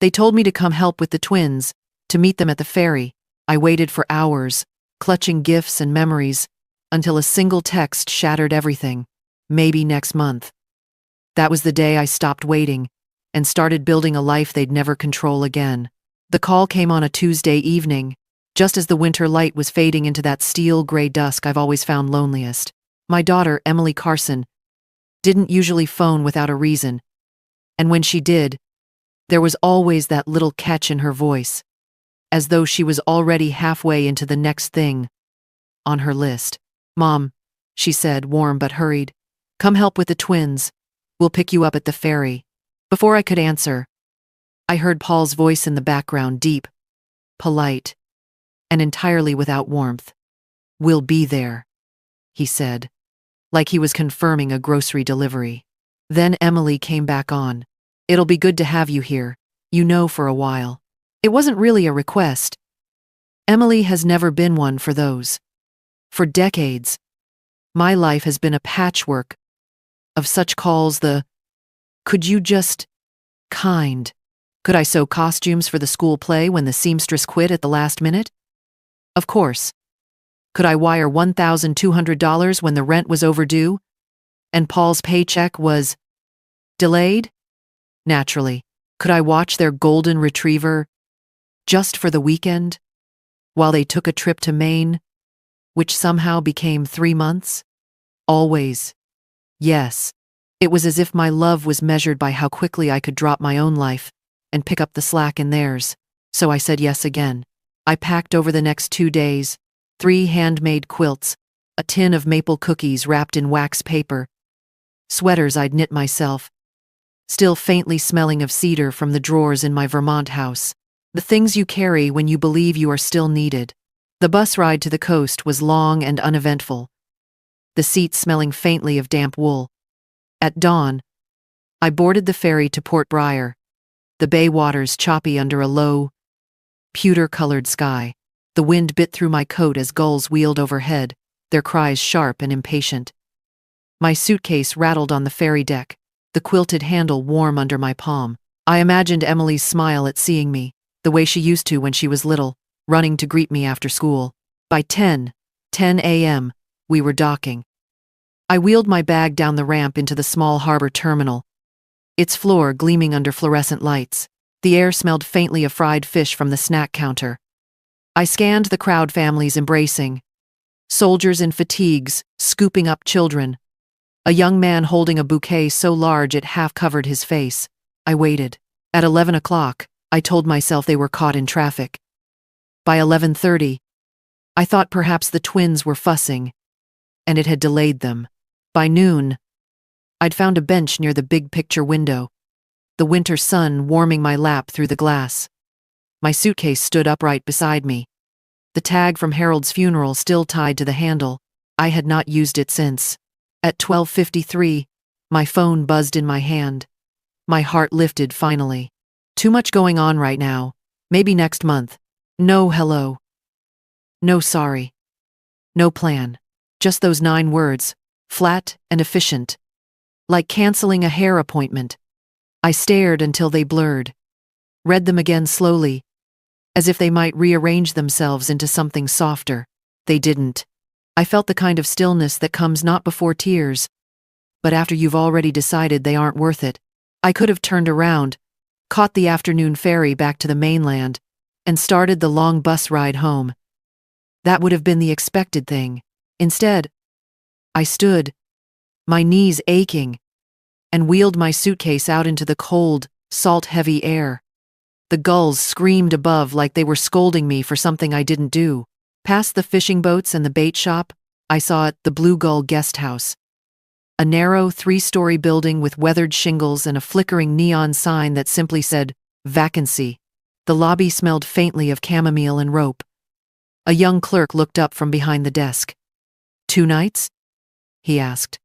They told me to come help with the twins, to meet them at the ferry. I waited for hours, clutching gifts and memories, until a single text shattered everything. Maybe next month. That was the day I stopped waiting and started building a life they'd never control again. The call came on a Tuesday evening, just as the winter light was fading into that steel-gray dusk I've always found loneliest. My daughter, Emily Carson, didn't usually phone without a reason, and when she did, there was always that little catch in her voice, as though she was already halfway into the next thing on her list. "Mom," she said, warm but hurried, "come help with the twins. We'll pick you up at the ferry." Before I could answer, I heard Paul's voice in the background, deep, polite, and entirely without warmth. "We'll be there," he said, like he was confirming a grocery delivery. Then Emily came back on. "It'll be good to have you here, for a while." It wasn't really a request. Emily has never been one for those. For decades, my life has been a patchwork of such calls, the "could you just" kind. Could I sew costumes for the school play when the seamstress quit at the last minute? Of course. Could I wire $1,200 when the rent was overdue and Paul's paycheck was delayed? Naturally. Could I watch their golden retriever just for the weekend while they took a trip to Maine, which somehow became 3 months? Always. Yes. It was as if my love was measured by how quickly I could drop my own life and pick up the slack in theirs. So I said yes again. I packed over the next 2 days, 3 handmade quilts, a tin of maple cookies wrapped in wax paper, sweaters I'd knit myself, still faintly smelling of cedar from the drawers in my Vermont house. The things you carry when you believe you are still needed. The bus ride to the coast was long and uneventful, the seats smelling faintly of damp wool. At dawn, I boarded the ferry to Port Briar, the bay waters choppy under a low, pewter-colored sky. The wind bit through my coat as gulls wheeled overhead, their cries sharp and impatient. My suitcase rattled on the ferry deck, the quilted handle warm under my palm. I imagined Emily's smile at seeing me, the way she used to when she was little, running to greet me after school. By 10 a.m., we were docking. I wheeled my bag down the ramp into the small harbor terminal, its floor gleaming under fluorescent lights. The air smelled faintly of fried fish from the snack counter. I scanned the crowd, families embracing, soldiers in fatigues scooping up children, a young man holding a bouquet so large it half covered his face. I waited. At 11 o'clock, I told myself they were caught in traffic. By 11:30, I thought perhaps the twins were fussing, and it had delayed them. By noon, I'd found a bench near the big picture window, the winter sun warming my lap through the glass. My suitcase stood upright beside me, the tag from Harold's funeral still tied to the handle. I had not used it since. At 12:53, my phone buzzed in my hand. My heart lifted finally. Too much going on right now. Maybe next month. No hello. No sorry. No plan. Just those 9 words, flat and efficient. Like canceling a hair appointment. I stared until they blurred. Read them again slowly, as if they might rearrange themselves into something softer. They didn't. I felt the kind of stillness that comes not before tears, but after you've already decided they aren't worth it. I could have turned around, caught the afternoon ferry back to the mainland, and started the long bus ride home. That would have been the expected thing. Instead, I stood, my knees aching, and wheeled my suitcase out into the cold, salt-heavy air. The gulls screamed above like they were scolding me for something I didn't do. Past the fishing boats and the bait shop, I saw the Blue Gull Guest House. A narrow 3-story building with weathered shingles and a flickering neon sign that simply said, "Vacancy." The lobby smelled faintly of chamomile and rope. A young clerk looked up from behind the desk. "2 nights?" he asked.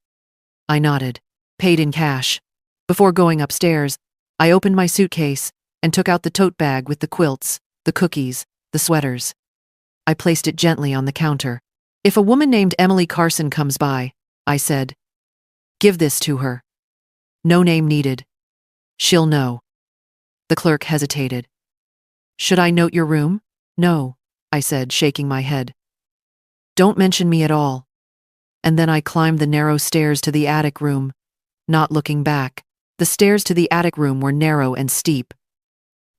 I nodded, paid in cash. Before going upstairs, I opened my suitcase and took out the tote bag with the quilts, the cookies, the sweaters. I placed it gently on the counter. "If a woman named Emily Carson comes by," I said, "give this to her. No name needed. She'll know." The clerk hesitated. Should I note your room? No, I said, shaking my head. Don't mention me at all. And then I climbed the narrow stairs to the attic room, not looking back. The stairs to the attic room were narrow and steep,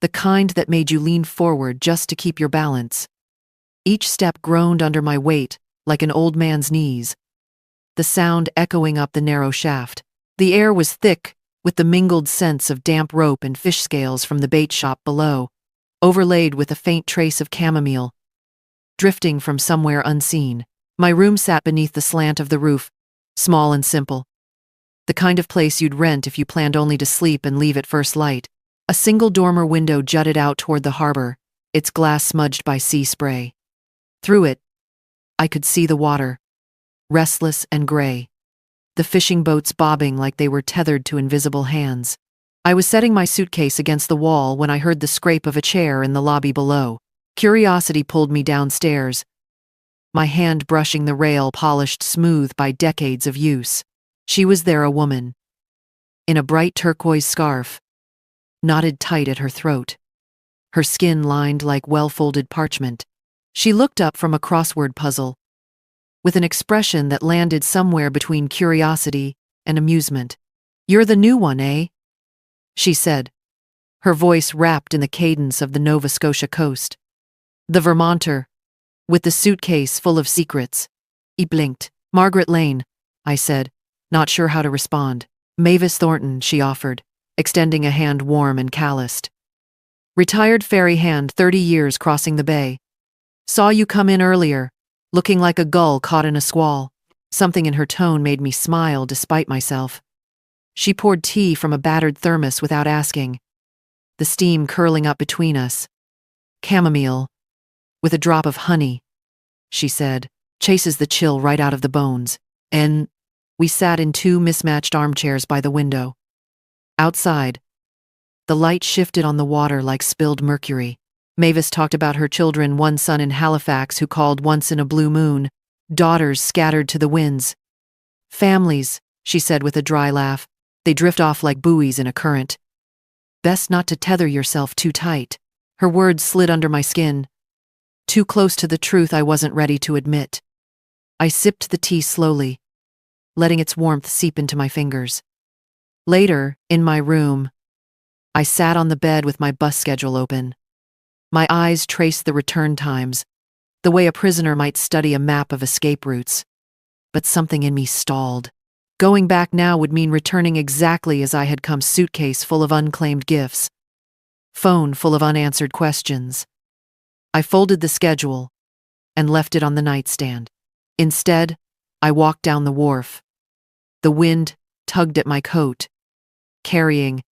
the kind that made you lean forward just to keep your balance. Each step groaned under my weight, like an old man's knees, the sound echoing up the narrow shaft. The air was thick, with the mingled scents of damp rope and fish scales from the bait shop below, overlaid with a faint trace of chamomile, drifting from somewhere unseen. My room sat beneath the slant of the roof, small and simple. The kind of place you'd rent if you planned only to sleep and leave at first light. A single dormer window jutted out toward the harbor, its glass smudged by sea spray. Through it, I could see the water, restless and gray, the fishing boats bobbing like they were tethered to invisible hands. I was setting my suitcase against the wall when I heard the scrape of a chair in the lobby below. Curiosity pulled me downstairs, my hand brushing the rail polished smooth by decades of use. She was there, a woman, in a bright turquoise scarf, knotted tight at her throat, her skin lined like well-folded parchment. She looked up from a crossword puzzle, with an expression that landed somewhere between curiosity and amusement. "You're the new one, eh?" she said, her voice wrapped in the cadence of the Nova Scotia coast. "The Vermonter, with the suitcase full of secrets." He blinked. "Margaret Lane," I said, not sure how to respond. "Mavis Thornton," she offered, extending a hand warm and calloused. "Retired ferry hand, 30 years crossing the bay. Saw you come in earlier, looking like a gull caught in a squall." Something in her tone made me smile despite myself. She poured tea from a battered thermos without asking, the steam curling up between us. "Chamomile, with a drop of honey," she said, "chases the chill right out of the bones." And we sat in two mismatched armchairs by the window. Outside, the light shifted on the water like spilled mercury. Mavis talked about her children, one son in Halifax who called once in a blue moon, daughters scattered to the winds. "Families," she said with a dry laugh, "they drift off like buoys in a current. Best not to tether yourself too tight." Her words slid under my skin, too close to the truth I wasn't ready to admit. I sipped the tea slowly, letting its warmth seep into my fingers. Later, in my room, I sat on the bed with my bus schedule open. My eyes traced the return times, the way a prisoner might study a map of escape routes. But something in me stalled. Going back now would mean returning exactly as I had come, suitcase full of unclaimed gifts, phone full of unanswered questions. I folded the schedule and left it on the nightstand. Instead, I walked down the wharf. The wind tugged at my coat, carrying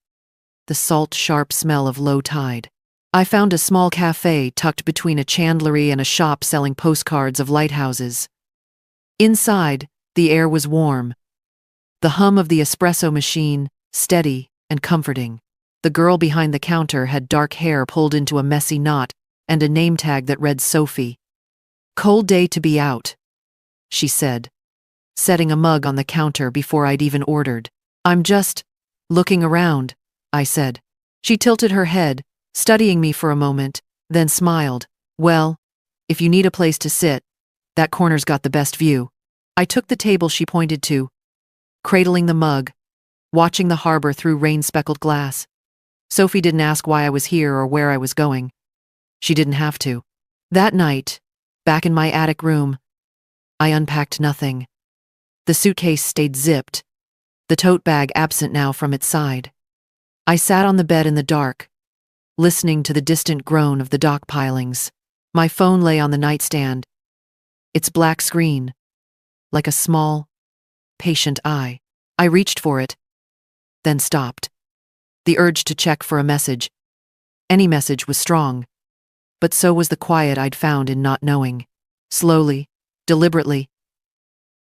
the salt, sharp smell of low tide. I found a small cafe tucked between a chandlery and a shop selling postcards of lighthouses. Inside, the air was warm, the hum of the espresso machine steady and comforting. The girl behind the counter had dark hair pulled into a messy knot and a name tag that read Sophie. "Cold day to be out," she said, setting a mug on the counter before I'd even ordered. "I'm just looking around," I said. She tilted her head, studying me for a moment, then smiled. "Well, if you need a place to sit, that corner's got the best view." I took the table she pointed to, cradling the mug, watching the harbor through rain-speckled glass. Sophie didn't ask why I was here or where I was going. She didn't have to. That night, back in my attic room, I unpacked nothing. The suitcase stayed zipped, the tote bag absent now from its side. I sat on the bed in the dark, listening to the distant groan of the dock pilings. My phone lay on the nightstand, its black screen, like a small, patient eye. I reached for it, then stopped. The urge to check for a message, any message, was strong, but so was the quiet I'd found in not knowing. Slowly, deliberately,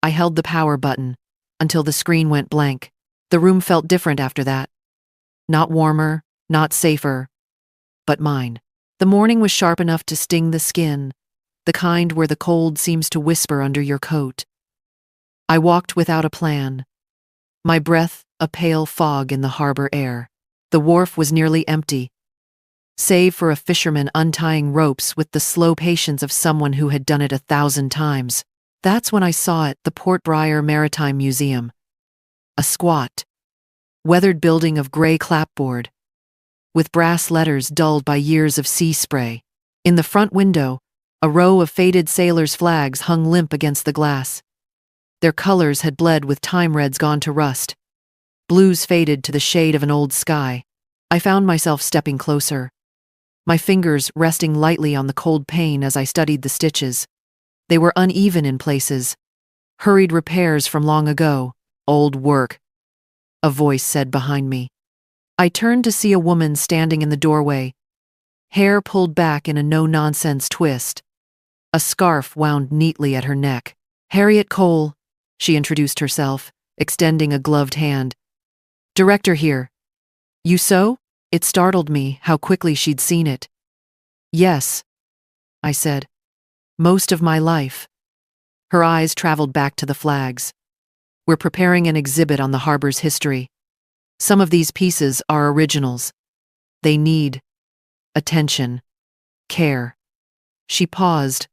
I held the power button until the screen went blank. The room felt different after that. Not warmer, not safer, but mine. The morning was sharp enough to sting the skin, the kind where the cold seems to whisper under your coat. I walked without a plan, my breath a pale fog in the harbor air. The wharf was nearly empty, save for a fisherman untying ropes with the slow patience of someone who had done it 1,000 times. That's when I saw it, the Port Briar Maritime Museum. A squat, weathered building of gray clapboard, with brass letters dulled by years of sea spray. In the front window, a row of faded sailors' flags hung limp against the glass. Their colors had bled with time reds gone to rust. Blues faded to the shade of an old sky. I found myself stepping closer, my fingers resting lightly on the cold pane as I studied the stitches. They were uneven in places, hurried repairs from long ago. Old work, a voice said behind me. I turned to see a woman standing in the doorway, hair pulled back in a no-nonsense twist, a scarf wound neatly at her neck. Harriet Cole, she introduced herself, extending a gloved hand. Director here. You sew? It startled me how quickly she'd seen it. Yes, I said. Most of my life. Her eyes traveled back to the flags. We're preparing an exhibit on the harbor's history. Some of these pieces are originals. They need attention, care. She paused,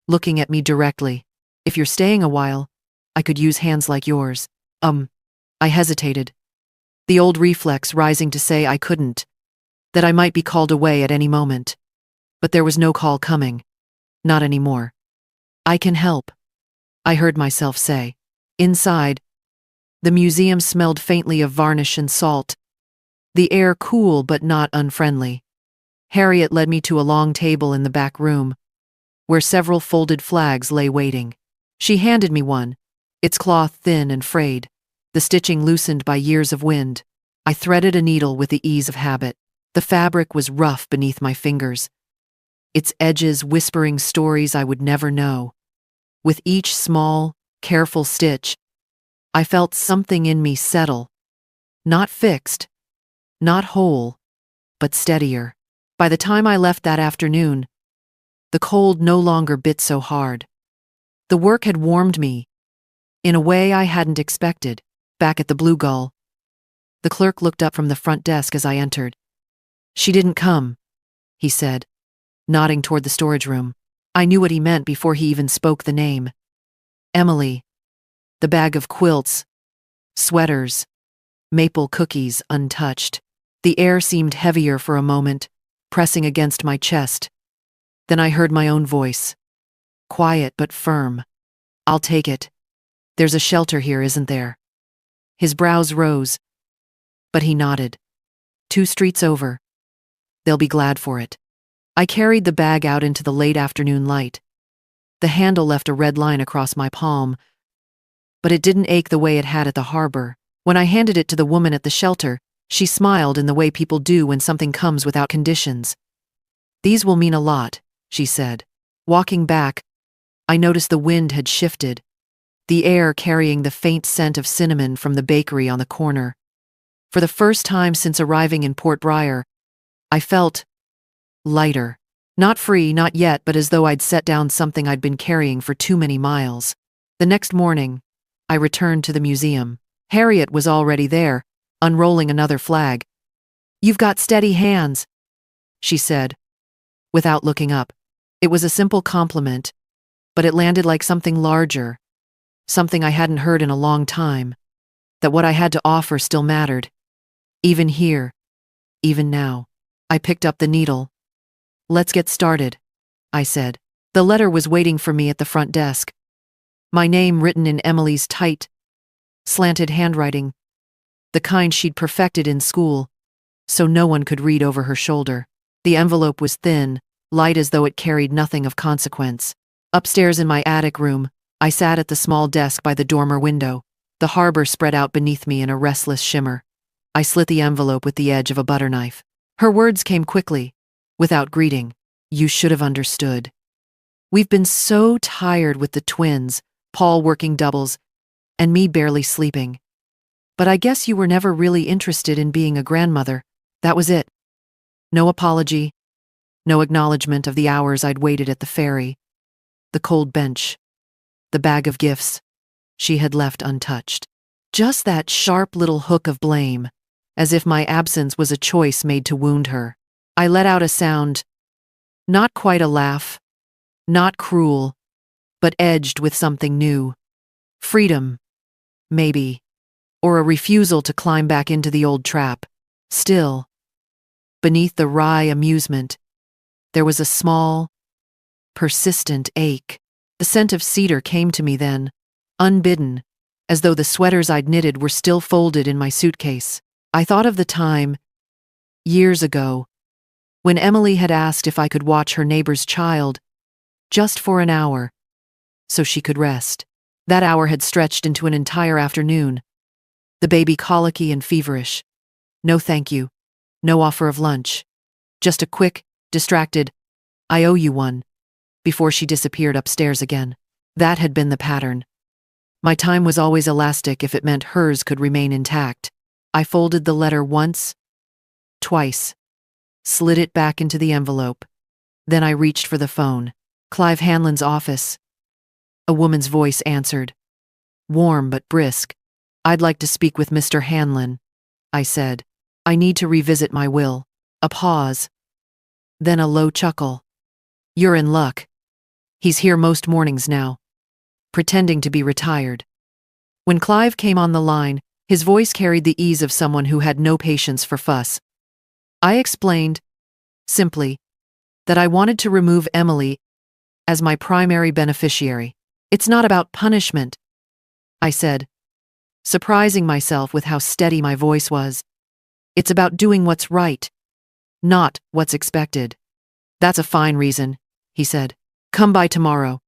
looking at me directly. If you're staying a while, I could use hands like yours. I hesitated, the old reflex rising to say I couldn't, that I might be called away at any moment. But there was no call coming. Not anymore. I can help, I heard myself say. Inside, the museum smelled faintly of varnish and salt, the air cool but not unfriendly. Harriet led me to a long table in the back room, where several folded flags lay waiting. She handed me one, its cloth thin and frayed, the stitching loosened by years of wind. I threaded a needle with the ease of habit. The fabric was rough beneath my fingers, its edges whispering stories I would never know. With each small, careful stitch, I felt something in me settle. Not fixed, not whole, but steadier. By the time I left that afternoon, the cold no longer bit so hard. The work had warmed me, in a way I hadn't expected. Back at the Blue Gull, the clerk looked up from the front desk as I entered. She didn't come, he said, nodding toward the storage room. I knew what he meant before he even spoke the name. Emily. The bag of quilts, sweaters, maple cookies untouched. The air seemed heavier for a moment, pressing against my chest. Then I heard my own voice. Quiet but firm. I'll take it. There's a shelter here, isn't there? His brows rose, but he nodded. 2 streets over. They'll be glad for it. I carried the bag out into the late afternoon light. The handle left a red line across my palm, but it didn't ache the way it had at the harbor. When I handed it to the woman at the shelter, she smiled in the way people do when something comes without conditions. These will mean a lot, she said. Walking back, I noticed the wind had shifted, the air carrying the faint scent of cinnamon from the bakery on the corner. For the first time since arriving in Port Briar, I felt lighter. Not free, not yet, but as though I'd set down something I'd been carrying for too many miles. The next morning, I returned to the museum. Harriet was already there, unrolling another flag. You've got steady hands, she said, without looking up. It was a simple compliment, but it landed like something larger, something I hadn't heard in a long time, that what I had to offer still mattered. Even here, even now. I picked up the needle. Let's get started, I said. The letter was waiting for me at the front desk. My name written in Emily's tight, slanted handwriting, the kind she'd perfected in school, so no one could read over her shoulder. The envelope was thin, light as though it carried nothing of consequence. Upstairs in my attic room, I sat at the small desk by the dormer window. The harbor spread out beneath me in a restless shimmer. I slit the envelope with the edge of a butter knife. Her words came quickly, without greeting. You should have understood. We've been so tired with the twins, Paul working doubles, and me barely sleeping. But I guess you were never really interested in being a grandmother. That was it. No apology, no acknowledgement of the hours I'd waited at the ferry, the cold bench, the bag of gifts she had left untouched. Just that sharp little hook of blame, as if my absence was a choice made to wound her. I let out a sound, not quite a laugh, not cruel, but edged with something new. Freedom, maybe, or a refusal to climb back into the old trap. Still, beneath the wry amusement, there was a small, persistent ache. The scent of cedar came to me then, unbidden, as though the sweaters I'd knitted were still folded in my suitcase. I thought of the time, years ago, when Emily had asked if I could watch her neighbor's child, just for an hour, so she could rest. That hour had stretched into an entire afternoon, the baby colicky and feverish. No thank you, no offer of lunch, just a quick, distracted, "I owe you one," before she disappeared upstairs again. That had been the pattern. My time was always elastic if it meant hers could remain intact. I folded the letter once, twice, slid it back into the envelope. Then I reached for the phone. Clive Hanlon's office. A woman's voice answered. Warm but brisk. "I'd like to speak with Mr. Hanlon," I said. "I need to revisit my will." A pause. Then a low chuckle. "You're in luck. He's here most mornings now, pretending to be retired." When Clive came on the line, his voice carried the ease of someone who had no patience for fuss. I explained, simply, that I wanted to remove Emily as my primary beneficiary. "It's not about punishment," I said, surprising myself with how steady my voice was. "It's about doing what's right, not what's expected." "That's a fine reason," he said. "Come by tomorrow.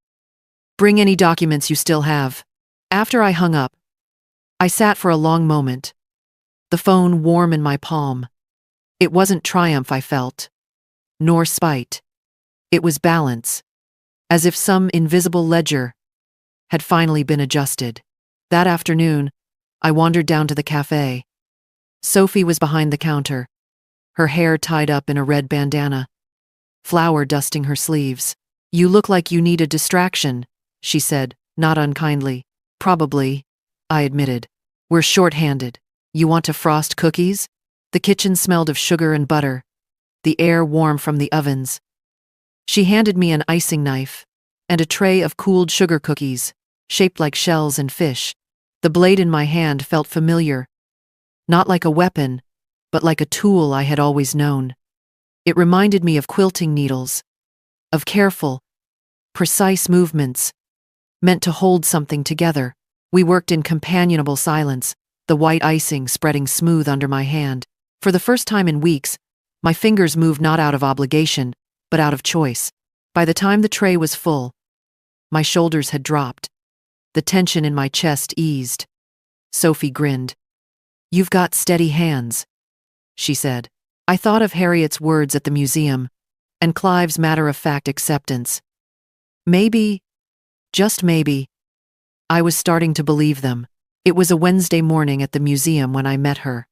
Bring any documents you still have." After I hung up, I sat for a long moment, the phone warm in my palm. It wasn't triumph I felt, nor spite. It was balance, as if some invisible ledger had finally been adjusted. That afternoon, I wandered down to the cafe. Sophie was behind the counter, her hair tied up in a red bandana, flour dusting her sleeves. "You look like you need a distraction," she said, not unkindly. "Probably," I admitted. "We're short-handed. You want to frost cookies?" The kitchen smelled of sugar and butter, the air warm from the ovens. She handed me an icing knife and a tray of cooled sugar cookies, shaped like shells and fish. The blade in my hand felt familiar, not like a weapon, but like a tool I had always known. It reminded me of quilting needles, of careful, precise movements, meant to hold something together. We worked in companionable silence, the white icing spreading smooth under my hand. For the first time in weeks, my fingers moved not out of obligation, but out of choice. By the time the tray was full, my shoulders had dropped. The tension in my chest eased. Sophie grinned. "You've got steady hands," she said. I thought of Harriet's words at the museum, and Clive's matter-of-fact acceptance. Maybe, just maybe, I was starting to believe them. It was a Wednesday morning at the museum when I met her.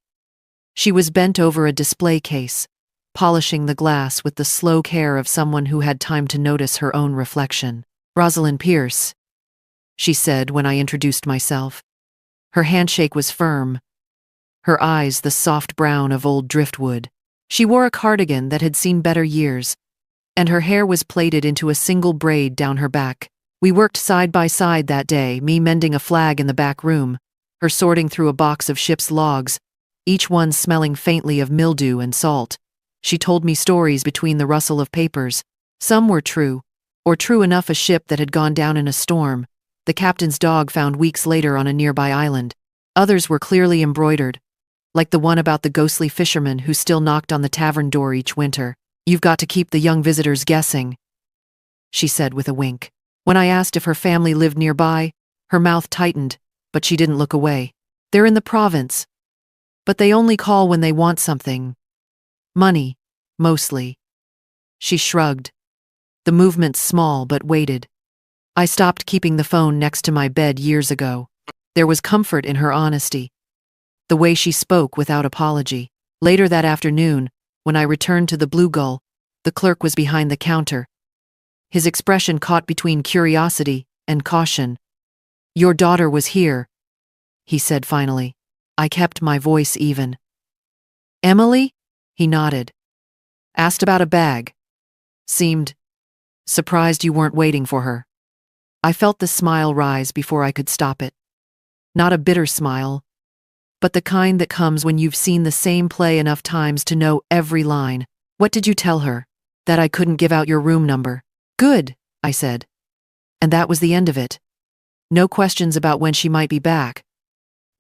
She was bent over a display case, polishing the glass with the slow care of someone who had time to notice her own reflection. "Rosalind Pierce," she said when I introduced myself. Her handshake was firm, her eyes the soft brown of old driftwood. She wore a cardigan that had seen better years, and her hair was plaited into a single braid down her back. We worked side by side that day, me mending a flag in the back room, her sorting through a box of ship's logs, each one smelling faintly of mildew and salt. She told me stories between the rustle of papers. Some were true, or true enough a ship that had gone down in a storm, the captain's dog found weeks later on a nearby island. Others were clearly embroidered, like the one about the ghostly fisherman who still knocked on the tavern door each winter. "You've got to keep the young visitors guessing," she said with a wink. When I asked if her family lived nearby, her mouth tightened, but she didn't look away. "They're in the province, but they only call when they want something. Money, mostly." She shrugged, the movement small but weighted. I stopped keeping the phone next to my bed years ago. There was comfort in her honesty, the way she spoke without apology. Later that afternoon, when I returned to the Blue Gull, the clerk was behind the counter, his expression caught between curiosity and caution. "Your daughter was here," he said finally. I kept my voice even. "Emily?" He nodded. Asked about a bag. Seemed surprised you weren't waiting for her. I felt the smile rise before I could stop it. Not a bitter smile, but the kind that comes when you've seen the same play enough times to know every line. What did you tell her? That I couldn't give out your room number. Good, I said. And that was the end of it. No questions about when she might be back.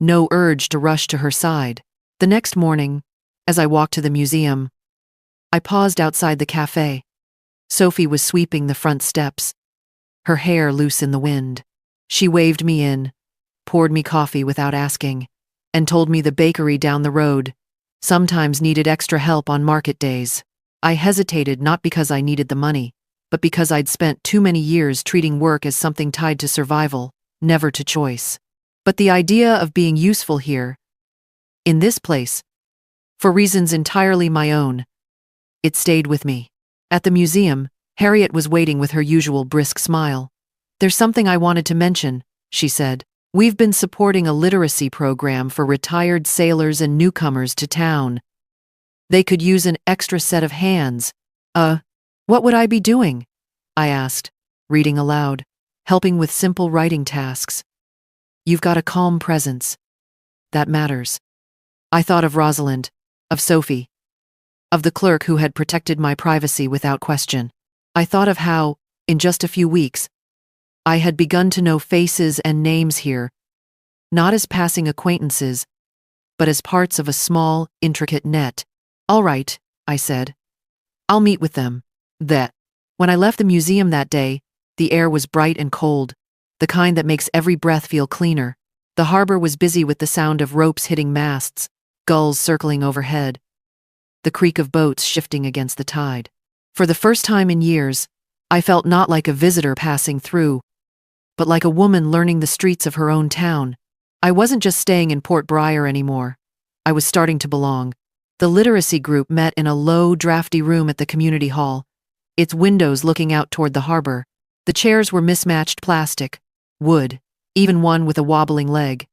No urge to rush to her side. The next morning, as I walked to the museum, I paused outside the cafe. Sophie was sweeping the front steps, her hair loose in the wind. She waved me in, poured me coffee without asking, and told me the bakery down the road sometimes needed extra help on market days. I hesitated not because I needed the money, but because I'd spent too many years treating work as something tied to survival, never to choice. But the idea of being useful here, in this place, for reasons entirely my own, it stayed with me. At the museum, Harriet was waiting with her usual brisk smile. There's something I wanted to mention, she said. We've been supporting a literacy program for retired sailors and newcomers to town. They could use an extra set of hands. What would I be doing? I asked, reading aloud, helping with simple writing tasks. You've got a calm presence. That matters. I thought of Rosalind, of Sophie, of the clerk who had protected my privacy without question. I thought of how, in just a few weeks, I had begun to know faces and names here, not as passing acquaintances, but as parts of a small, intricate net. All right, I said. I'll meet with them. When I left the museum that day, the air was bright and cold, the kind that makes every breath feel cleaner. The harbor was busy with the sound of ropes hitting masts, gulls circling overhead, the creak of boats shifting against the tide. For the first time in years, I felt not like a visitor passing through, but like a woman learning the streets of her own town. I wasn't just staying in Port Briar anymore. I was starting to belong. The literacy group met in a low, drafty room at the community hall, its windows looking out toward the harbor. The chairs were mismatched plastic, wood, even one with a wobbling leg.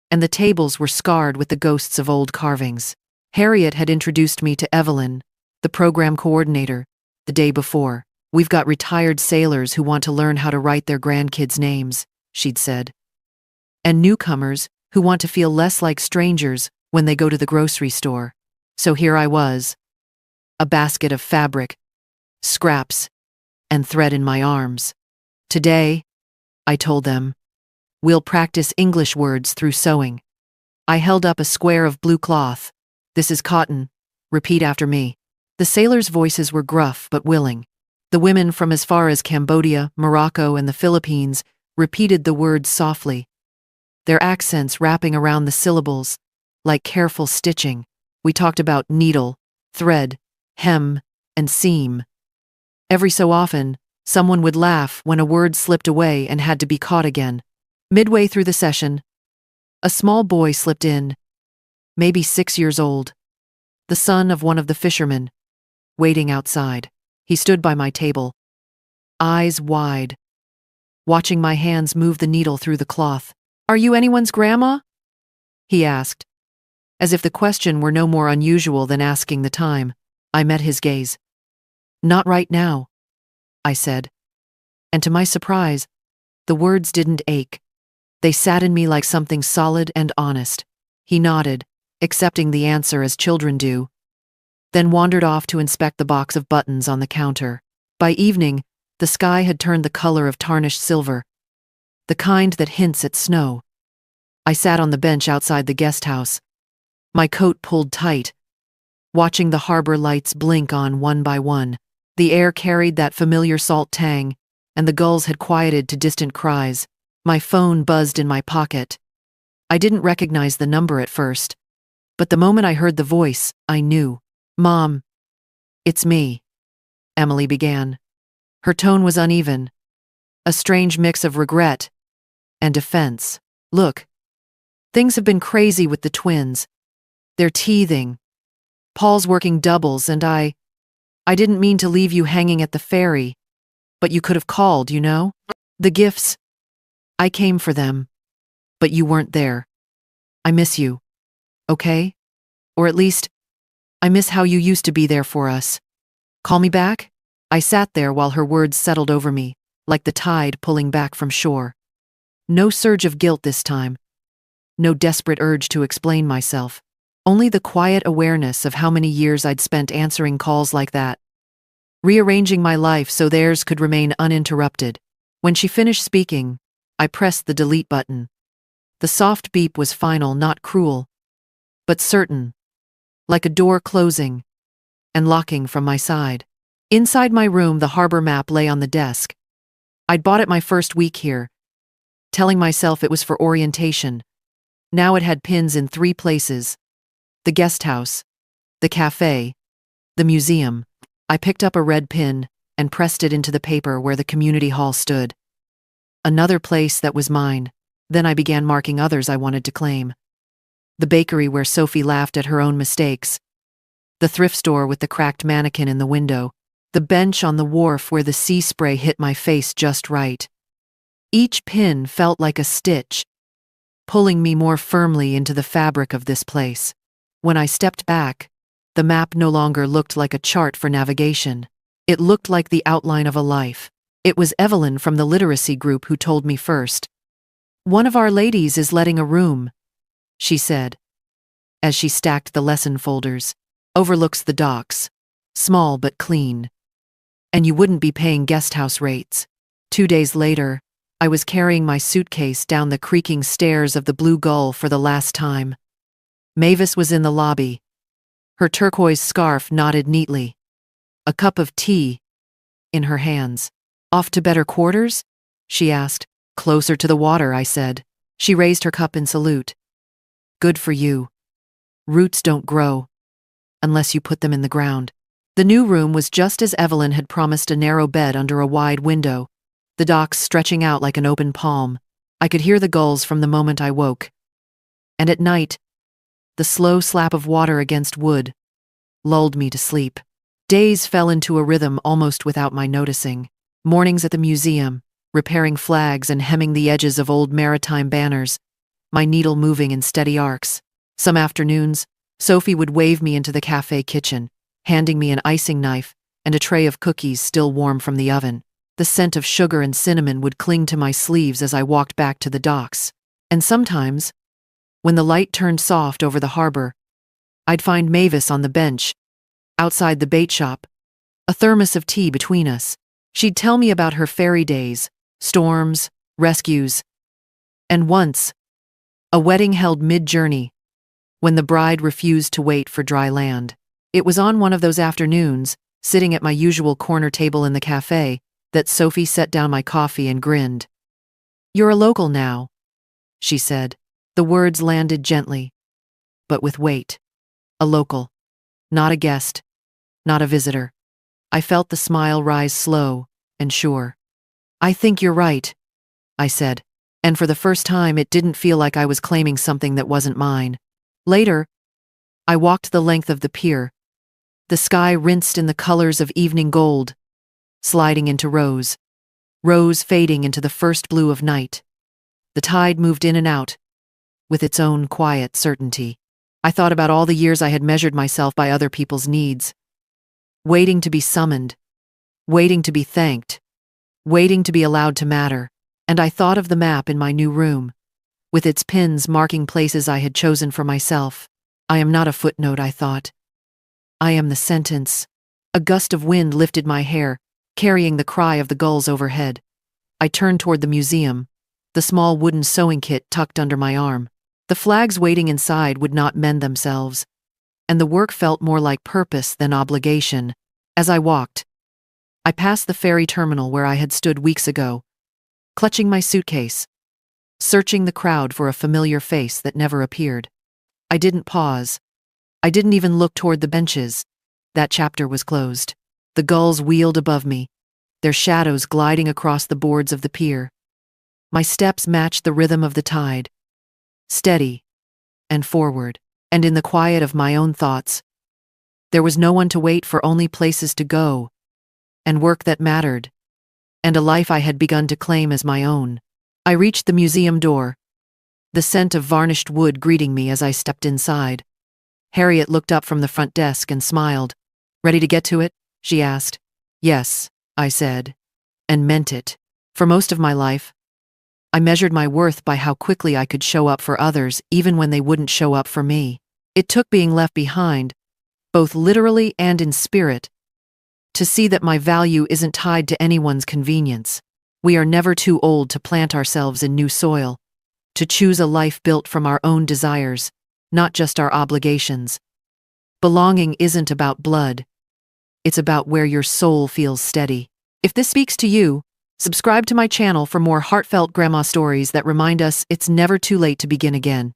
And the tables were scarred with the ghosts of old carvings. Harriet had introduced me to Evelyn, the program coordinator, the day before. We've got retired sailors who want to learn how to write their grandkids' names, she'd said. And newcomers who want to feel less like strangers when they go to the grocery store. So here I was, a basket of fabric, scraps, and thread in my arms. Today, I told them, we'll practice English words through sewing. I held up a square of blue cloth. This is cotton. Repeat after me. The sailors' voices were gruff but willing. The women from as far as Cambodia, Morocco, and the Philippines repeated the words softly, their accents wrapping around the syllables, like careful stitching. We talked about needle, thread, hem, and seam. Every so often, someone would laugh when a word slipped away and had to be caught again. Midway through the session, a small boy slipped in, maybe 6 years old, the son of one of the fishermen, waiting outside. He stood by my table, eyes wide, watching my hands move the needle through the cloth. Are you anyone's grandma? He asked, as if the question were no more unusual than asking the time. I met his gaze. Not right now, I said. And to my surprise, the words didn't ache. They sat in me like something solid and honest. He nodded, accepting the answer as children do, then wandered off to inspect the box of buttons on the counter. By evening, the sky had turned the color of tarnished silver, the kind that hints at snow. I sat on the bench outside the guest house, my coat pulled tight, watching the harbor lights blink on one by one. The air carried that familiar salt tang, and the gulls had quieted to distant cries. My phone buzzed in my pocket. I didn't recognize the number at first, but the moment I heard the voice, I knew. Mom, it's me, Emily began. Her tone was uneven, a strange mix of regret and defense. Look, things have been crazy with the twins. They're teething. Paul's working doubles and I didn't mean to leave you hanging at the ferry, but you could have called, you know? The gifts, I came for them, but you weren't there. I miss you, okay? Or at least, I miss how you used to be there for us. Call me back? I sat there while her words settled over me, like the tide pulling back from shore. No surge of guilt this time. No desperate urge to explain myself. Only the quiet awareness of how many years I'd spent answering calls like that, rearranging my life so theirs could remain uninterrupted. When she finished speaking, I pressed the delete button. The soft beep was final, not cruel, but certain, like a door closing and locking from my side. Inside my room, the harbor map lay on the desk. I'd bought it my first week here, telling myself it was for orientation. Now it had pins in 3 places: the guest house, the cafe, the museum. I picked up a red pin and pressed it into the paper where the community hall stood. Another place that was mine. Then I began marking others I wanted to claim. The bakery where Sophie laughed at her own mistakes. The thrift store with the cracked mannequin in the window. The bench on the wharf where the sea spray hit my face just right. Each pin felt like a stitch, pulling me more firmly into the fabric of this place. When I stepped back, the map no longer looked like a chart for navigation. It looked like the outline of a life. It was Evelyn from the literacy group who told me first. "One of our ladies is letting a room," she said, as she stacked the lesson folders. "Overlooks the docks. Small but clean. And you wouldn't be paying guest house rates." 2 days later, I was carrying my suitcase down the creaking stairs of the Blue Gull for the last time. Mavis was in the lobby. Her turquoise scarf knotted neatly. A cup of tea in her hands. "Off to better quarters?" she asked. "Closer to the water," I said. She raised her cup in salute. "Good for you. Roots don't grow unless you put them in the ground." The new room was just as Evelyn had promised, a narrow bed under a wide window, the docks stretching out like an open palm. I could hear the gulls from the moment I woke. And at night, the slow slap of water against wood lulled me to sleep. Days fell into a rhythm almost without my noticing. Mornings at the museum, repairing flags and hemming the edges of old maritime banners, my needle moving in steady arcs. Some afternoons, Sophie would wave me into the cafe kitchen, handing me an icing knife and a tray of cookies still warm from the oven. The scent of sugar and cinnamon would cling to my sleeves as I walked back to the docks. And sometimes, when the light turned soft over the harbor, I'd find Mavis on the bench, outside the bait shop, a thermos of tea between us. She'd tell me about her ferry days, storms, rescues, and once, a wedding held mid-journey, when the bride refused to wait for dry land. It was on one of those afternoons, sitting at my usual corner table in the cafe, that Sophie set down my coffee and grinned. "You're a local now," she said. The words landed gently, but with weight. A local. Not a guest. Not a visitor. I felt the smile rise slow and sure. "I think you're right," I said, and for the first time it didn't feel like I was claiming something that wasn't mine. Later, I walked the length of the pier, the sky rinsed in the colors of evening gold, sliding into rose, rose fading into the first blue of night. The tide moved in and out, with its own quiet certainty. I thought about all the years I had measured myself by other people's needs, waiting to be summoned, waiting to be thanked, waiting to be allowed to matter. And I thought of the map in my new room, with its pins marking places I had chosen for myself. I am not a footnote, I thought. I am the sentence. A gust of wind lifted my hair, carrying the cry of the gulls overhead. I turned toward the museum, the small wooden sewing kit tucked under my arm. The flags waiting inside would not mend themselves, and the work felt more like purpose than obligation. As I walked, I passed the ferry terminal where I had stood weeks ago, clutching my suitcase, searching the crowd for a familiar face that never appeared. I didn't pause. I didn't even look toward the benches. That chapter was closed. The gulls wheeled above me, their shadows gliding across the boards of the pier. My steps matched the rhythm of the tide, steady and forward. And in the quiet of my own thoughts, there was no one to wait for, only places to go, and work that mattered, and a life I had begun to claim as my own. I reached the museum door, the scent of varnished wood greeting me as I stepped inside. Harriet looked up from the front desk and smiled. "Ready to get to it?" she asked. Yes, I said, and meant it. For most of my life, I measured my worth by how quickly I could show up for others, even when they wouldn't show up for me. It took being left behind, both literally and in spirit, to see that my value isn't tied to anyone's convenience. We are never too old to plant ourselves in new soil, to choose a life built from our own desires, not just our obligations. Belonging isn't about blood. It's about where your soul feels steady. If this speaks to you, subscribe to my channel for more heartfelt grandma stories that remind us it's never too late to begin again.